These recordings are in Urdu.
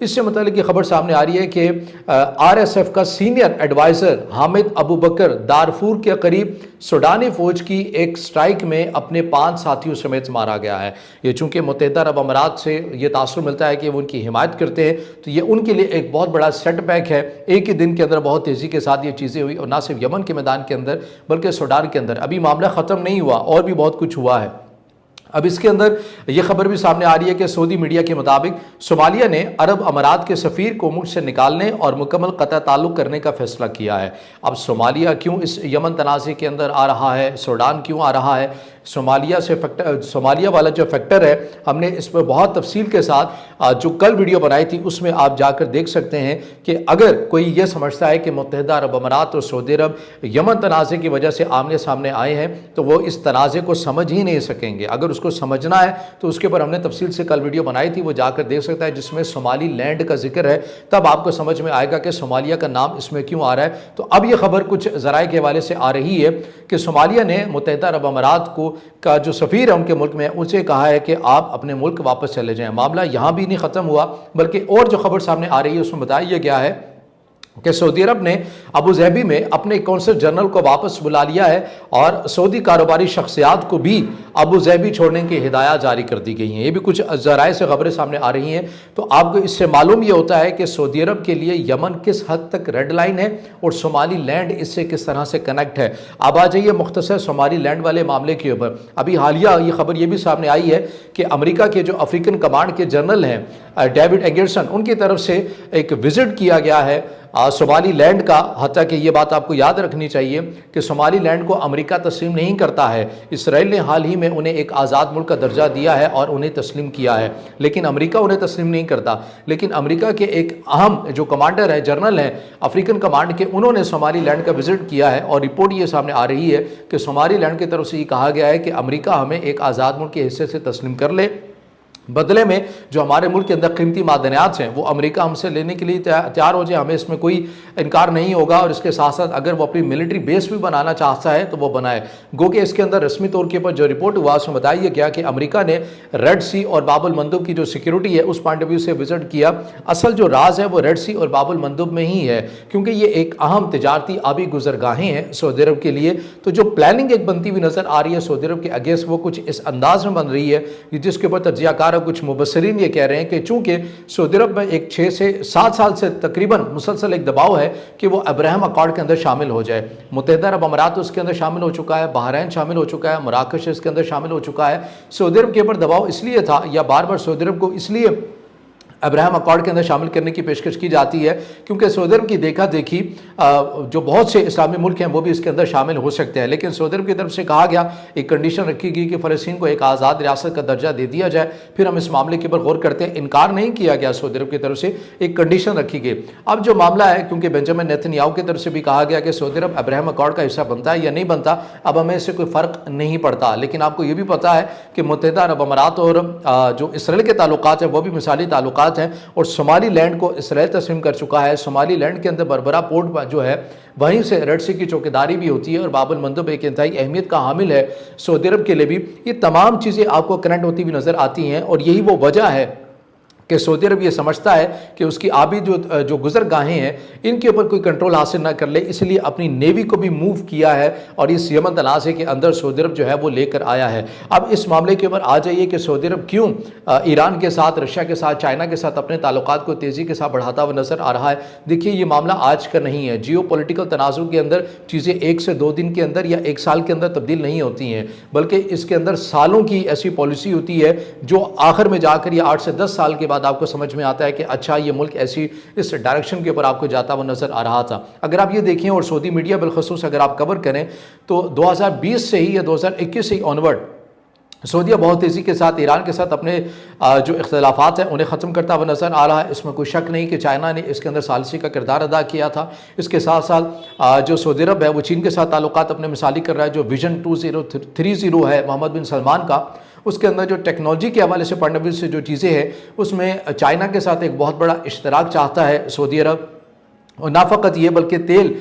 اس سے متعلق یہ خبر سامنے آ رہی ہے کہ RSF کا سینئر ایڈوائزر حامد ابو بکر دارفور کے قریب سوڈانی فوج کی ایک سٹرائک میں اپنے 5 ساتھیوں سمیت مارا گیا ہے۔ یہ چونکہ متحدہ عرب امارات سے یہ تاثر ملتا ہے کہ وہ ان کی حمایت کرتے ہیں، تو یہ ان کے لیے ایک بہت بڑا سیٹ بیک ہے۔ ایک ہی دن کے اندر بہت تیزی کے ساتھ یہ چیزیں ہوئی، اور نہ صرف یمن کے میدان کے اندر بلکہ سوڈان کے اندر۔ ابھی معاملہ ختم نہیں ہوا، اور بھی بہت کچھ ہوا ہے۔ اب اس کے اندر یہ خبر بھی سامنے آ رہی ہے کہ سعودی میڈیا کے مطابق صومالیہ نے عرب امارات کے سفیر کو ملک سے نکالنے اور مکمل قطع تعلق کرنے کا فیصلہ کیا ہے۔ اب صومالیہ کیوں اس یمن تنازع کے اندر آ رہا ہے، سوڈان کیوں آ رہا ہے، صومالیہ والا جو فیکٹر ہے، ہم نے اس پر بہت تفصیل کے ساتھ جو کل ویڈیو بنائی تھی اس میں آپ جا کر دیکھ سکتے ہیں کہ اگر کوئی یہ سمجھتا ہے کہ متحدہ عرب امارات اور سعودی عرب یمن تنازع کی وجہ سے آمنے سامنے آئے ہیں تو وہ اس تنازع کو سمجھ ہی نہیں سکیں گے۔ اگر اس کو سمجھنا ہے تو اس کے اوپر ہم نے تفصیل سے کل ویڈیو بنائی تھی، وہ جا کر دیکھ سکتا ہے، جس میں صومالی لینڈ کا ذکر ہے۔ تب آپ کو سمجھ میں آئے گا کہ صومالیہ کا نام اس میں کیوں آ رہا ہے۔ تو اب یہ خبر کچھ ذرائع کے حوالے سے آ رہی ہے کہ صومالیہ نے متحدہ عرب امارات کا جو سفیر ہے ان کے ملک میں، ان سے کہا ہے کہ آپ اپنے ملک واپس چلے جائیں۔ معاملہ یہاں بھی نہیں ختم ہوا، بلکہ اور جو خبر سامنے آ رہی ہے اس میں بتایا گیا ہے کہ سعودی عرب نے ابو ظہبی میں اپنے کونسل جنرل کو واپس بلا لیا ہے، اور سعودی کاروباری شخصیات کو بھی ابو ظہبی چھوڑنے کی ہدایات جاری کر دی گئی ہیں۔ یہ بھی کچھ ذرائع سے خبریں سامنے آ رہی ہیں۔ تو آپ کو اس سے معلوم یہ ہوتا ہے کہ سعودی عرب کے لیے یمن کس حد تک ریڈ لائن ہے اور صومالی لینڈ اس سے کس طرح سے کنیکٹ ہے۔ اب آ جائیے مختصر صومالی لینڈ والے معاملے کے اوپر۔ ابھی حالیہ یہ خبر یہ بھی سامنے آئی ہے کہ امریکہ کے جو افریقن کمانڈ کے جنرل ہیں ڈیوڈ ایگرسن، ان کی طرف سے ایک وزٹ کیا گیا ہے صومالی لینڈ کا۔ حتیٰ کہ یہ بات آپ کو یاد رکھنی چاہیے کہ صومالی لینڈ کو امریکہ تسلیم نہیں کرتا ہے۔ اسرائیل نے حال ہی میں انہیں ایک آزاد ملک کا درجہ دیا ہے اور انہیں تسلیم کیا ہے، لیکن امریکہ انہیں تسلیم نہیں کرتا۔ لیکن امریکہ کے ایک اہم جو کمانڈر ہے، جنرل ہیں افریقن کمانڈ کے، انہوں نے صومالی لینڈ کا وزٹ کیا ہے، اور رپورٹ یہ سامنے آ رہی ہے کہ صومالی لینڈ کی طرف سے یہ کہا گیا ہے کہ امریکہ ہمیں ایک آزاد ملک کے حصے سے تسلیم کر لے، بدلے میں جو ہمارے ملک کے اندر قیمتی معدنیات ہیں وہ امریکہ ہم سے لینے کے لیے تیار ہو جائے، ہمیں اس میں کوئی انکار نہیں ہوگا، اور اس کے ساتھ ساتھ اگر وہ اپنی ملٹری بیس بھی بنانا چاہتا ہے تو وہ بنائے۔ گو کہ اس کے اندر رسمی طور کے اوپر جو رپورٹ ہوا اس میں بتایا گیا کہ امریکہ نے ریڈ سی اور باب المندب کی جو سیکیورٹی ہے اس پوائنٹ آف ویو سے وزٹ کیا۔ اصل جو راز ہے وہ ریڈ سی اور باب المندب میں ہی ہے، کیونکہ یہ ایک اہم تجارتی آبی گزرگاہیں ہیں سعودی عرب کے لیے۔ تو جو پلاننگ ایک بنتی ہوئی نظر آ رہی ہے سعودی عرب کے اگینسٹ، وہ کچھ اس انداز میں بن رہی ہے جس کے اوپر تجزیہ کار کچھ مبصرین یہ کہہ رہے ہیں کہ چونکہ سعودی عرب میں ایک 6 سے 7 سال سے تقریباً مسلسل ایک دباؤ ہے کہ وہ ابراہیم اکارڈ کے اندر شامل ہو جائے۔ متحدہ عرب امارات اس کے اندر شامل ہو چکا ہے، بحرین شامل ہو چکا ہے، مراکش اس کے اندر شامل ہو چکا ہے۔ سعودی عرب کے اوپر دباؤ اس لیے تھا، یا بار بار سعودی عرب کو اس لیے ابراہیم اکارڈ کے اندر شامل کرنے کی پیشکش کی جاتی ہے کیونکہ سعودی عرب کی دیکھا دیکھی جو بہت سے اسلامی ملک ہیں وہ بھی اس کے اندر شامل ہو سکتے ہیں، لیکن سعودی عرب کی طرف سے کہا گیا، ایک کنڈیشن رکھی گئی کہ فلسطین کو ایک آزاد ریاست کا درجہ دے دیا جائے، پھر ہم اس معاملے کے اوپر غور کرتے ہیں۔ انکار نہیں کیا گیا سعودی عرب کی طرف سے، ایک کنڈیشن رکھی گئی۔ اب جو معاملہ ہے، کیونکہ بنجامن نیتن یاہو کی طرف سے بھی کہا گیا کہ سعودی عرب ابراہیم اکارڈ کا حصہ بنتا ہے یا نہیں بنتا، اب ہمیں اس سے کوئی فرق نہیں پڑتا، لیکن آپ کو یہ بھی پتا ہے کہ متحدہ عرب امارات اور جو اسرائیل کے تعلقات ہیں وہ بھی مثالی تعلقات ہیں، اور صومالی لینڈ کو اسرائیل تسلیم کر چکا ہے۔ صومالی لینڈ کے اندر بربرا پورٹ جو ہے وہیں سے ریڈ سی کی چوکیداری بھی ہوتی ہے، اور باب المندب ایک انتہائی اہمیت کا حامل ہے سعودی عرب کے لیے بھی۔ یہ تمام چیزیں آپ کو کنیکٹ ہوتی ہوئی نظر آتی ہیں، اور یہی وہ وجہ ہے کہ سعودی عرب یہ سمجھتا ہے کہ اس کی آبی جو گزرگاہیں ہیں ان کے اوپر کوئی کنٹرول حاصل نہ کر لے، اس لیے اپنی نیوی کو بھی موو کیا ہے، اور اس یمن تنازع کے اندر سعودی عرب جو ہے وہ لے کر آیا ہے۔ اب اس معاملے کے اوپر آ جائیے کہ سعودی عرب کیوں ایران کے ساتھ، رشیا کے ساتھ، چائنا کے ساتھ اپنے تعلقات کو تیزی کے ساتھ بڑھاتا ہوا نظر آ رہا ہے۔ دیکھیے یہ معاملہ آج کا نہیں ہے، جیو پولیٹیکل تنازع کے اندر چیزیں 1 سے 2 دن کے اندر یا 1 سال کے اندر تبدیل نہیں ہوتی ہیں، بلکہ اس کے اندر سالوں کی ایسی پالیسی ہوتی ہے جو آخر میں جا کر یہ 8 سے 10 سال کے بعد آپ کو سمجھ میں آتا ہے کہ اچھا یہ ملک ایسی اس ڈائریکشن کے اوپر آپ کو جاتا ہوا نظر آ رہا تھا۔ اگر آپ یہ دیکھیں اور سعودی میڈیا بالخصوص اگر آپ کور کریں تو 2020 سے ہی یا 2021 سے ہی آنورڈ سعودیہ بہت تیزی کے ساتھ ایران کے ساتھ اپنے جو اختلافات ہیں انہیں ختم کرتا ہوا نظر آ رہا ہے۔ اس میں کوئی شک نہیں کہ چائنا نے اس کے اندر ثالثی کا کردار ادا کیا تھا۔ اس کے ساتھ ساتھ جو سعودی عرب ہے وہ چین کے ساتھ تعلقات اپنے مثالی کر رہا ہے۔ جو ویژن 2030 ہے محمد بن سلمان کا، اس کے اندر جو ٹیکنالوجی کے حوالے سے پوائنٹ آف ویو سے جو چیزیں ہیں اس میں چائنا کے ساتھ ایک بہت بڑا اشتراک چاہتا ہے سعودی عرب۔ اور نہ فقط یہ بلکہ تیل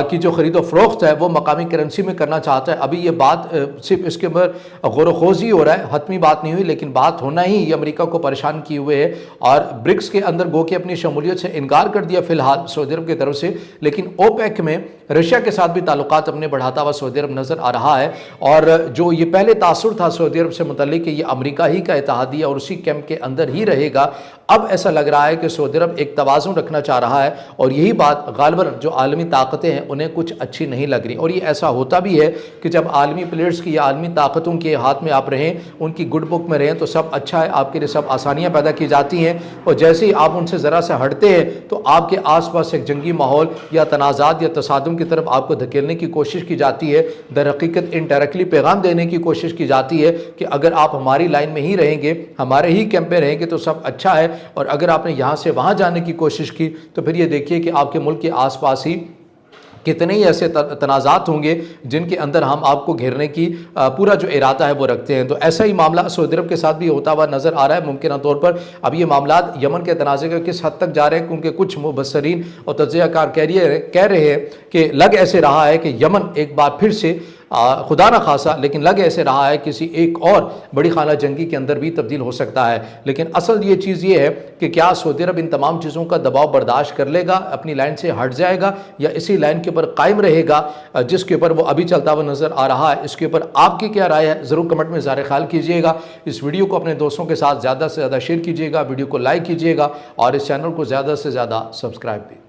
کی جو خرید و فروخت ہے وہ مقامی کرنسی میں کرنا چاہتا ہے۔ ابھی یہ بات صرف اس کے اوپر غور و خوض ہی ہو رہا ہے، حتمی بات نہیں ہوئی، لیکن بات ہونا ہی یہ امریکہ کو پریشان کیے ہوئے ہے، اور برکس کے اندر گو کہ اپنی شمولیت سے انکار کر دیا فی الحال سعودی عرب کی طرف سے، لیکن اوپیک میں رشیا کے ساتھ بھی تعلقات اپنے بڑھاتا ہوا سعودی عرب نظر آ رہا ہے۔ اور جو یہ پہلے تاثر تھا سعودی عرب سے متعلق کہ یہ امریکہ ہی کا اتحادیہ اور اسی کیمپ کے اندر ہی رہے گا، اب ایسا لگ رہا ہے کہ سعودی عرب ایک توازن رکھنا چاہ رہا ہے، اور یہی بات غالباً جو عالمی طاقتیں ہیں انہیں کچھ اچھی نہیں لگ رہی۔ اور یہ ایسا ہوتا بھی ہے کہ جب عالمی پلیئرز کی یا عالمی طاقتوں کے ہاتھ میں آپ رہیں، ان کی گڈ بک میں رہیں، تو سب اچھا ہے، آپ کے لیے سب آسانیاں پیدا کی جاتی ہیں، اور جیسے ہی آپ ان سے ذرا سے ہٹتے ہیں تو آپ کے آس پاس ایک جنگی ماحول یا تنازعات یا تصادم کی طرف آپ کو دھکیلنے کی کوشش کی جاتی ہے۔ در حقیقت انڈائریکٹلی پیغام دینے کی کوشش کی جاتی ہے کہ اگر آپ ہماری لائن میں ہی رہیں گے، ہمارے ہی کیمپ میں رہیں گے تو سب اچھا ہے، اور اگر آپ نے یہاں سے وہاں جانے کی کوشش کی تو پھر یہ دیکھیے کہ آپ کے ملک کے آس پاس ہی کتنے ہی ایسے تنازعات ہوں گے جن کے اندر ہم آپ کو گھیرنے کی پورا جو ارادہ ہے وہ رکھتے ہیں۔ تو ایسا ہی معاملہ سعودی عرب کے ساتھ بھی ہوتا ہوا نظر آ رہا ہے ممکنہ طور پر۔ اب یہ معاملات یمن کے تنازع کا کس حد تک جا رہے ہیں، کیونکہ کچھ مبصرین اور تجزیہ کار کہہ رہے ہیں کہ لگ ایسے رہا ہے کہ یمن ایک بار پھر سے خدا نہ خاصا لیکن لگ ایسے رہا ہے کسی ایک اور بڑی خانہ جنگی کے اندر بھی تبدیل ہو سکتا ہے۔ لیکن اصل یہ چیز یہ ہے کہ کیا سعودی عرب ان تمام چیزوں کا دباؤ برداشت کر لے گا، اپنی لائن سے ہٹ جائے گا، یا اسی لائن کے اوپر قائم رہے گا جس کے اوپر وہ ابھی چلتا ہوا نظر آ رہا ہے؟ اس کے اوپر آپ کی کیا رائے ہے ضرور کمنٹ میں اظہار خیال کیجئے گا۔ اس ویڈیو کو اپنے دوستوں کے ساتھ زیادہ سے زیادہ شیئر کیجئے گا، ویڈیو کو لائک کیجئے گا، اور اس چینل کو زیادہ سے زیادہ سبسکرائب بھی۔